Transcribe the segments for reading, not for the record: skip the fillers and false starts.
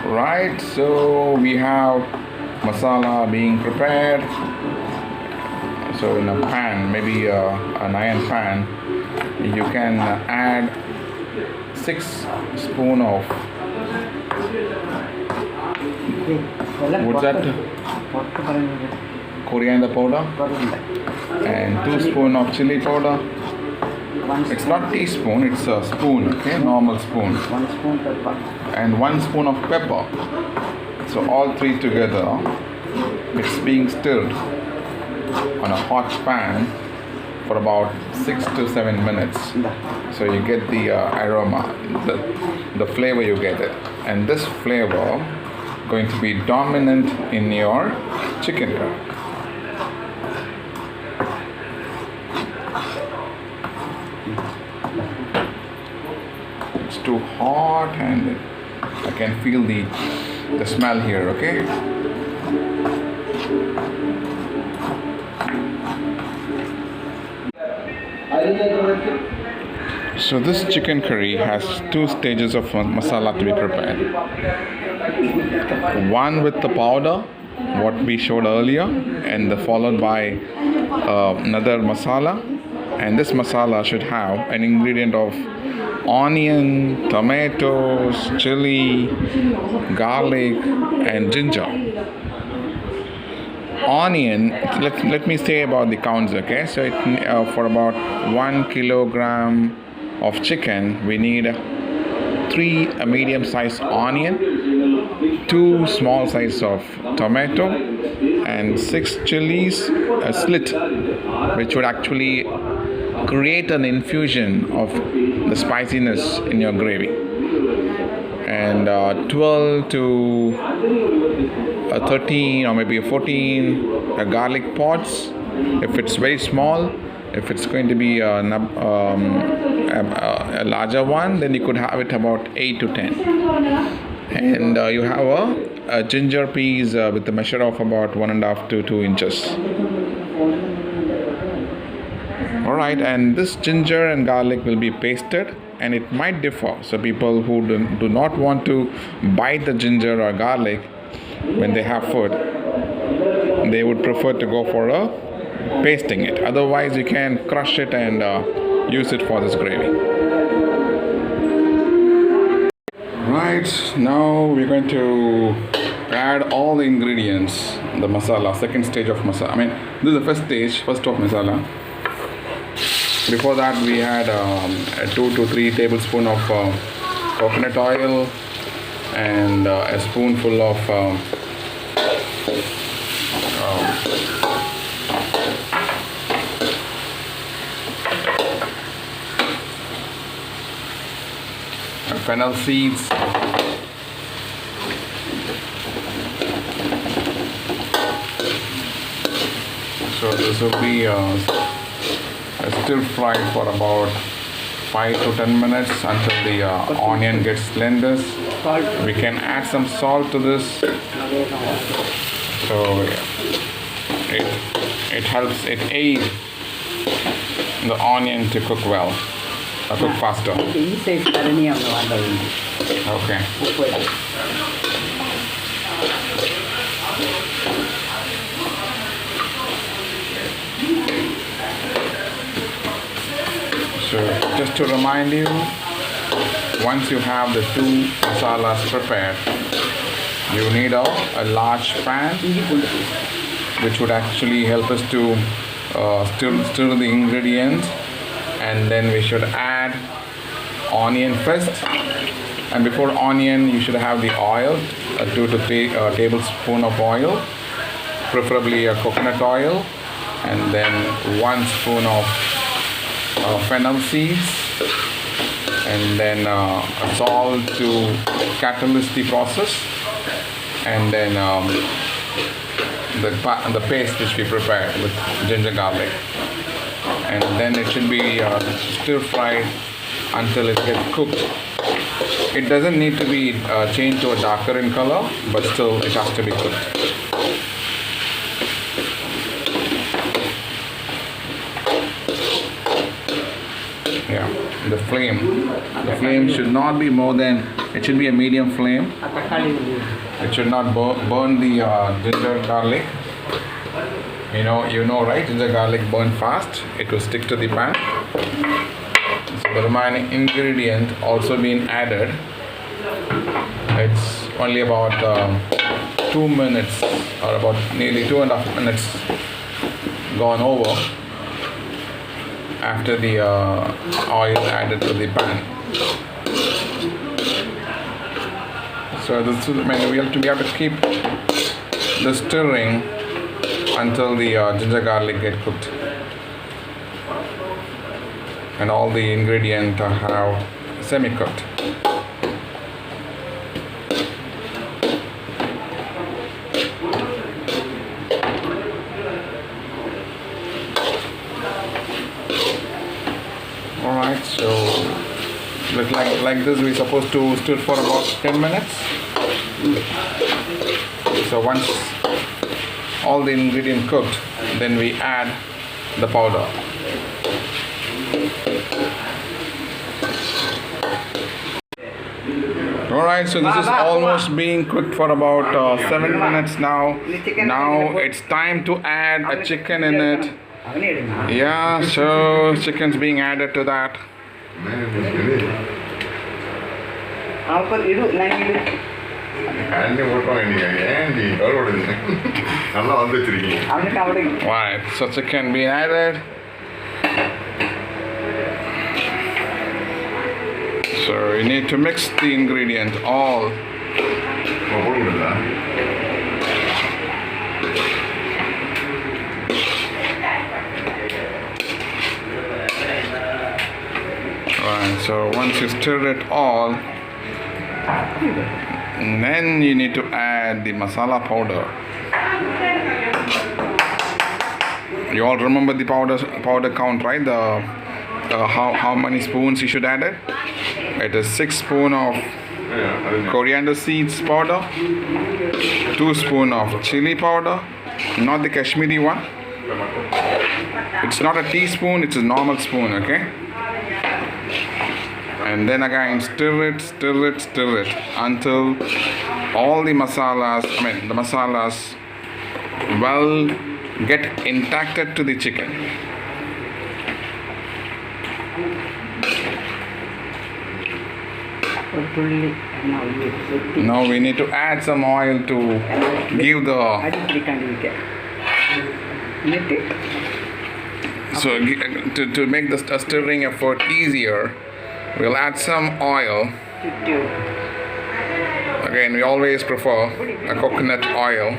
Right, so we have masala being prepared. So in a pan, maybe an iron pan, you can add 6 spoon of what's that? Coriander powder and 2 spoon of chili powder. It's not teaspoon, it's a spoon, okay, normal spoon. 1 spoon pepper. And 1 spoon of pepper. So all 3 together, it's being stirred on a hot pan for about 6 to 7 minutes. So you get the aroma, the flavor you get it. And this flavor going to be dominant in your chicken curry. It's too hot and I can feel the smell here, okay? So this chicken curry has 2 stages of masala to be prepared. One with the powder, what we showed earlier, and followed by another masala. And this masala should have an ingredient of onion, tomatoes, chili, garlic, and ginger. Onion, let me say about the counts, okay? So for about 1 kilogram of chicken, we need 3 medium-sized onion, 2 small size of tomato, and 6 chilies slit, which would actually create an infusion of the spiciness in your gravy. And 12 to 13 or maybe 14 garlic pods if it's very small. If it's going to be a larger one, then you could have it about 8 to 10. And you have a ginger piece with a measure of about 1.5 to 2 inches. Alright, and this ginger and garlic will be pasted, and it might differ. So people who do not want to bite the ginger or garlic when they have food, they would prefer to go for pasting it. Otherwise, you can crush it and use it for this gravy. Right, now we're going to add all the ingredients, the masala, second stage of masala. I mean, this is the first of masala. Before that, we had 2 to 3 tablespoons of coconut oil and a spoonful of fennel seeds, so this will be stir fry for about 5 to 10 minutes until the onion gets tender. We can add some salt to this, so it helps, it aids the onion to cook well, cook faster. Okay. So just to remind you, once you have the 2 masalas prepared, you need a large pan which would actually help us to stir the ingredients, and then we should add onion first, and before onion you should have the oil, 2 to 3 tablespoons of oil, preferably a coconut oil, and then 1 spoon of fennel seeds, and then salt to catalyze the process, and then the paste which we prepared with ginger garlic, and then it should be stir fried until it gets cooked. It doesn't need to be changed to a darker in color, but still it has to be cooked. Yeah, the flame should not be more than It should be a medium flame. It should not burn the ginger garlic. You know, right? Ginger garlic burn fast. It will stick to the pan. So the remaining ingredient also been added. It's only about 2 minutes, or about nearly 2.5 minutes gone over after the oil added to the pan. So this is, we have to keep the stirring until the ginger garlic get cooked and all the ingredients have semi-cooked. Alright, so like this we're supposed to stir for about 10 minutes. So once all the ingredients cooked, then we add the powder. Alright, so this is almost being cooked for about 7 minutes now. Now it's time to add a chicken in it. Yeah, so chicken's being added to that. Right, so chicken being added. So you need to mix the ingredient all. Right, so once you stir it all, then you need to add the masala powder. You all remember the powder count, right? The how many spoons you should add it? It is 6 spoons of coriander seeds powder, 2 spoons of chili powder, not the Kashmiri one. It's not a teaspoon, it's a normal spoon, okay? And then again stir it until all the masalas, the masalas well get intacted to the chicken. Now we need to add some oil to give the to make the stirring effort easier. We'll add some oil. Again, we always prefer a coconut oil.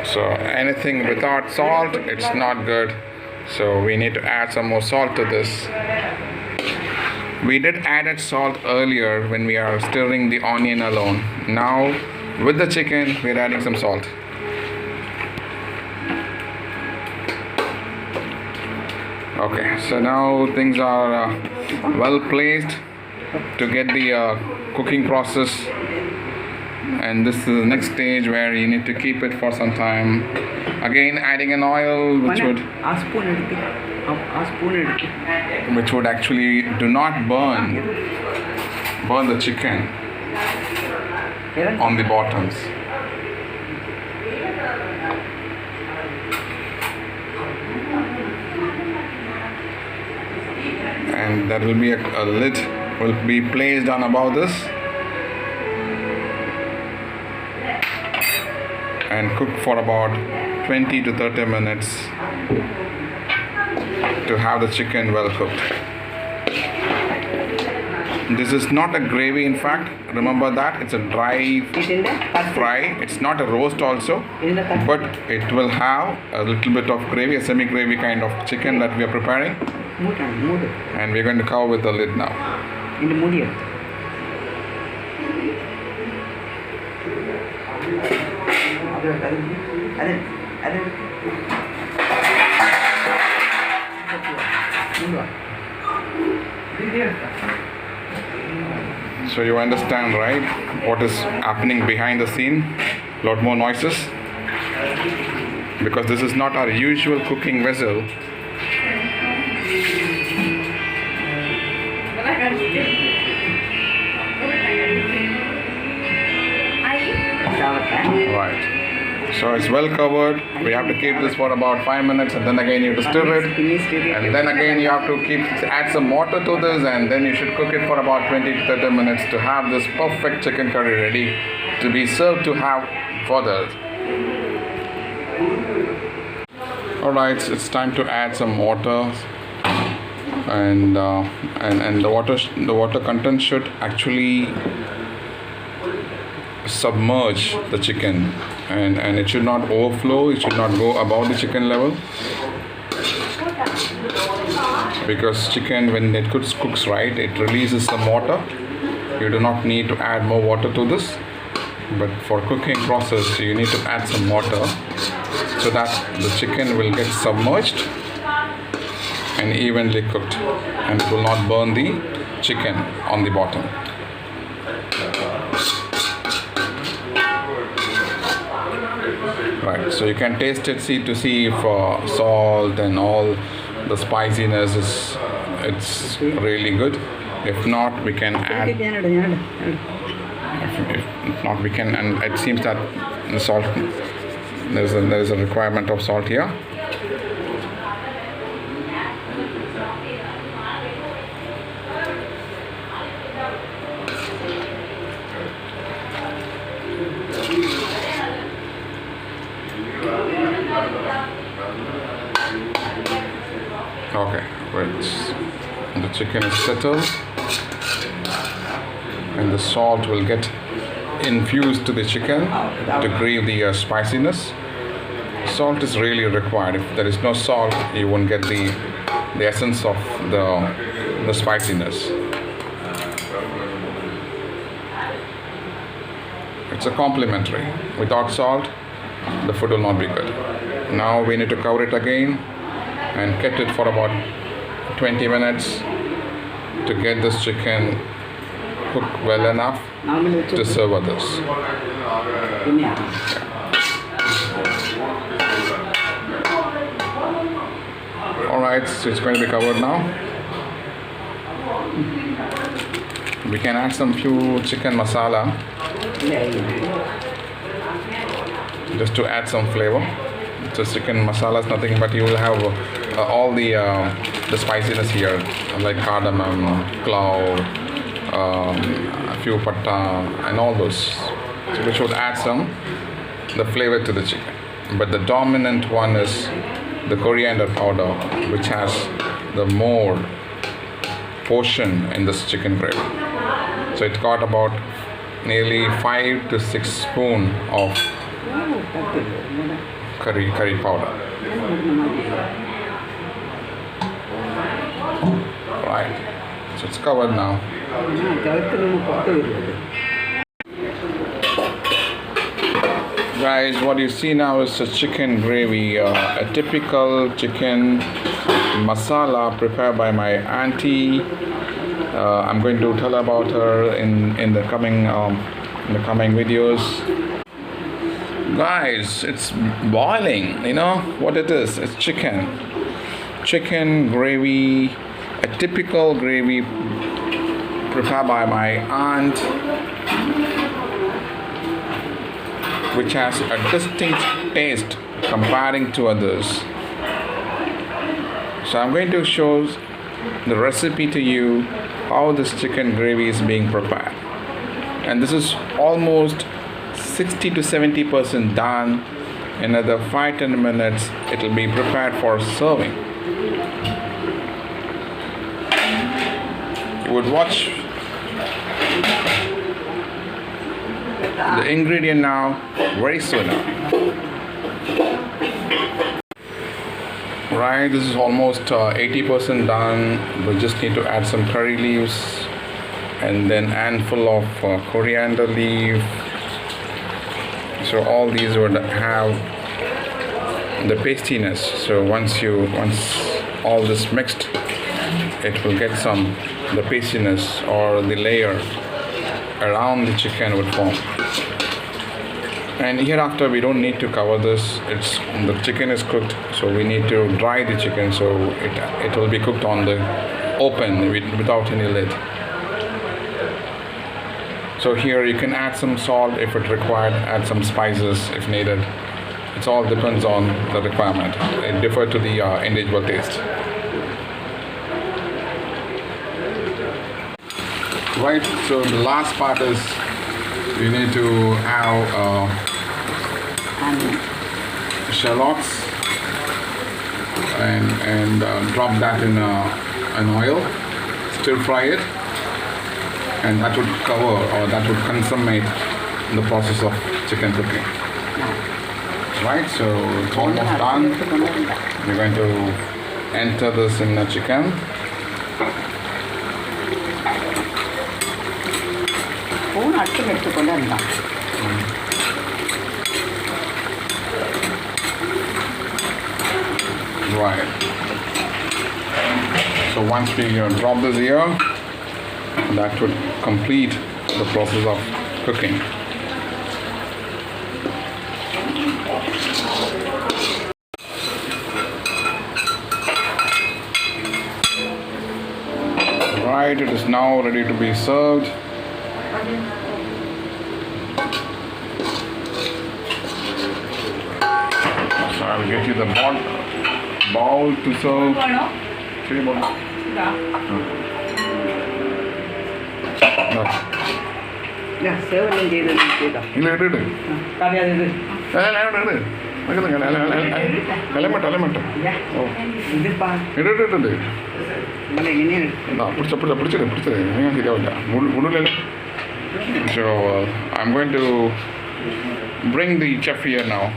So anything without salt, it's not good. So we need to add some more salt to this. We did add salt earlier when we are stirring the onion alone. Now with the chicken, we're adding some salt. Okay, so now things are well placed to get the cooking process. And this is the next stage where you need to keep it for some time. Again, adding an oil which would actually do not burn the chicken on the bottoms. And that will be a lid will be placed on above this and cook for about 20 to 30 minutes to have the chicken well cooked. This is not a gravy, in fact. Remember that it's a dry fry. It's not a roast also, but it will have a little bit of gravy, a semi-gravy kind of chicken that we are preparing. And we're going to cover with the lid now. So you understand, right, what is happening behind the scene? Lot more noises, because this is not our usual cooking vessel. Right. So it's well covered. We have to keep this for about 5 minutes, and then again you have to stir it, and then again you have to add some water to this, and then you should cook it for about 20 to 30 minutes to have this perfect chicken curry ready to be served to have further. Alright, it's time to add some water, and the water content should actually submerge the chicken, and it should not overflow. It should not go above the chicken level, because chicken, when it cooks right, it releases some water. You do not need to add more water to this, but for cooking process you need to add some water so that the chicken will get submerged and evenly cooked, and it will not burn the chicken on the bottom. Right, so you can taste it, see if salt and all the spiciness it's really good. If not, we can add. If not, we can, and it seems that the salt, there is a requirement of salt here. Okay, wait. The chicken is settled, and the salt will get infused to the chicken to grieve the spiciness. Salt is really required. If there is no salt, you won't get the essence of the spiciness. It's a complementary. Without salt, the food will not be good. Now we need to cover it again and keep it for about 20 minutes to get this chicken cooked well enough to serve others. Alright, so it's going to be covered now. We can add some few chicken masala just to add some flavor. So chicken masala is nothing but you will have all the spiciness here, like cardamom, clove, a few patta, and all those, so which would add the flavor to the chicken. But the dominant one is the coriander powder, which has the more portion in this chicken gravy. So it got about nearly 5 to 6 spoons of curry powder. Right, so it's covered now. Guys, what you see now is a chicken gravy, a typical chicken masala prepared by my auntie. I'm going to tell about her in the coming videos. Guys, it's boiling. You know what it is? It's chicken gravy, a typical gravy prepared by my aunt, which has a distinct taste comparing to others. So I'm going to show the recipe to you how this chicken gravy is being prepared, and this is almost 60 to 70% done. In another 5-10 minutes it will be prepared for serving. You would watch the ingredient now very soon. Right, this is almost 80% done. We just need to add some curry leaves and then handful of coriander leaf. So all these would have the pastiness. So once all this mixed, it will get the pastiness or the layer around the chicken would form. And hereafter we don't need to cover this. The chicken is cooked, so we need to dry the chicken so it will be cooked on the open without any lid. So here you can add some salt if it required, add some spices if needed. It all depends on the requirement. It differs to the individual taste. Right, so the last part is you need to have shallots and drop that in oil, stir fry it, and that would cover or that would consummate the process of chicken cooking. Right, so it's almost done. We're going to enter this in the chicken. Right. So once we drop this here, that would complete the process of cooking. Right, it is now ready to be served. So I will get you the bowl to serve. So I'm going to bring the chef here now.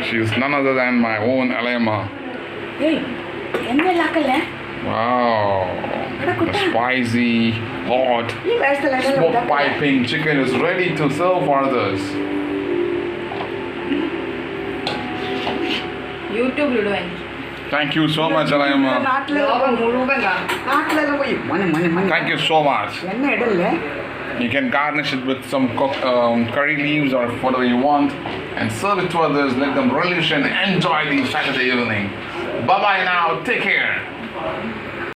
She's none other than my own Eliamma. Wow, the spicy, hot, smoke piping chicken is ready to serve for others. Thank you so much, Eliamma. Thank you so much. You can garnish it with some curry leaves or whatever you want and serve it to others. Let them relish and enjoy the Saturday evening. Bye-bye now. Take care.